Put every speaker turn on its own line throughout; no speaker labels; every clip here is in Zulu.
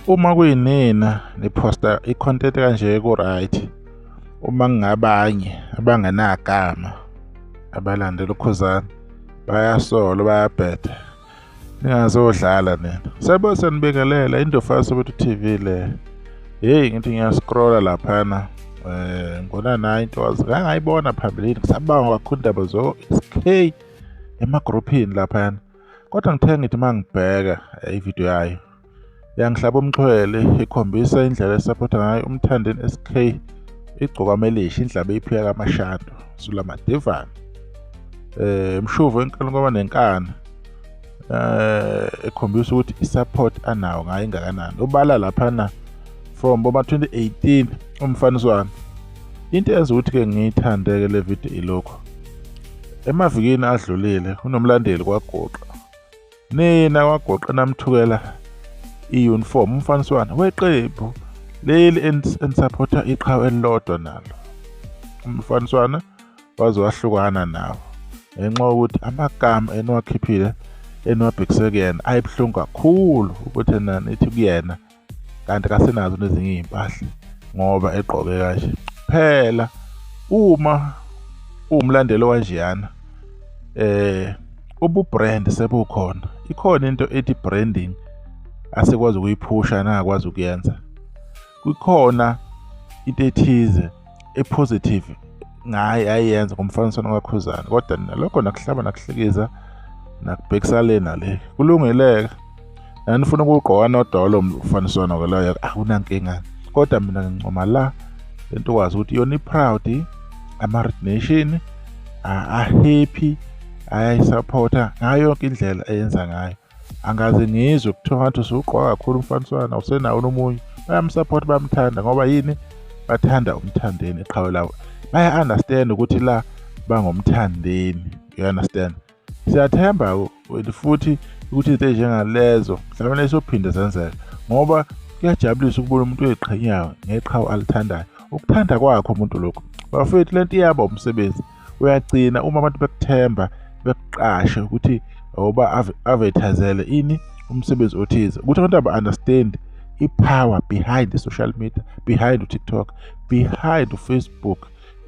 Uma kuyinina niphosta i-content kanje ku-right, uma ngingabanye abangenagama abalandela ukhuzana bayasola bayabheda, ningazodlala nina. Sebe senibikelela Indofana Soweto TV le. Hey, ngithi ngiyascrolla laphana ngibona nayo into ngangayibona phambilini, ngisabanga kakhulu indaba zo-SK emagroupini laphana. Kodwa ngithe ngithi uma ngibheka ividiyo yayo yangihlaba umxhwele, ikhombisa indlela esapotha ngayo uMthandeni SK igcoka amelisha indlaba eyiphika kamashado Sulamadevana. Mshuvo enkulu ngoba nenkani ekhombisa ukuthi isupport anawo ngayo ingakanani. Ubala laphana from boma 2018 umfaniswano. Into eyenza ukuthi-ke ngiyithande-ke le video ilokho. Emavikini adlulile kunomlandeli kwaGoqa. Nina kwaGoqa namthukela i-uniform umfaniswano weqembu leli enisupporta iqhawe elilodwa nalo. Umfaniswano waze wahlukana nawo ngenxa yokuthi amagama eniwakhiphile eniwabhekise kuyena ayibuhlungu kakhulu ukuthi nithi kuyena kanti kasenazo nezinye iy'mpahla ngoba egqoke kanje. Phela uma uwumlandeli wanjeyana ubu-brand sebukhona. Ikhona into ethi branding asekwazi ukuyiphusha nangakwazi ukuyenza. Kukhona into ethize epositive ngaye ayenza ngomfaniswano kaKhuzani, kodwa nalokho nakuhlaba nakuhlekiza nakubhekisa le nale kulungeleka. Nanifuna ukugqoka nodolo umfaniswano ke loyo akunankinga, kodwa mina ngincoma la lento kwazi ukuthi yona i-proud ama-Red Nation happy ayayisupporta ngayo yonke indlela eyenza ngayo. Angaze ngizwe kuthiwa ngathi usugqoka kakhulu umfaniswano awusenawo nomunye. Bayamsupport bayamthanda ngoba yini bathanda uMthandeni iqhawe lawo. Baya understand ukuthi la bangomthandeni, you understand. Siyathemba futhi ukuthi izinto njengalezo mhlawumbe isophinda zenzeka ngoba kuyajabulisa ukubona umuntu oyiqhenyayo ngeqhawe alithandayo. Ukuthanda kwakho umuntu lokho bafethu lento iyaba umsebenzi uyagcina uma abantu bekuthemba bekuqashe ukuthi oba advertisele ini umsebenzi othize, ukuthi abantu aba-understand i-power behind the social media, behind TikTok, behind Facebook,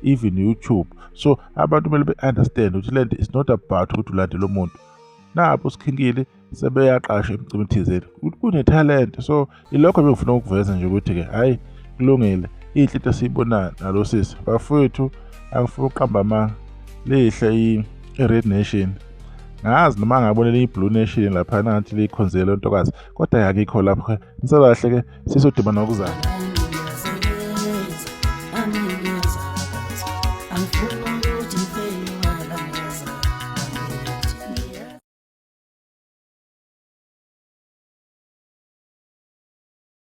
even YouTube. So abantu kumele be-understand ukuthi lento is not about ukuthi ulandele umuntu. Nabo sikhinkile sebeyaqasha emcimbi thizeni ukuthi kunethalente. So ilokho bengifuna ukuveza nje ukuthi-ke hhayi kulungile inhle into esiyibonayo nalo sisi bafowethu. Angifuna uqamba amanga lihle i-Red Nation. Ngazi noma ngabonela i-Blue Nation lapha nathi liyikhonzele ntokazi, kodwa yakikho lapho. Nisalahle-ke sisodibana ngokuzayo.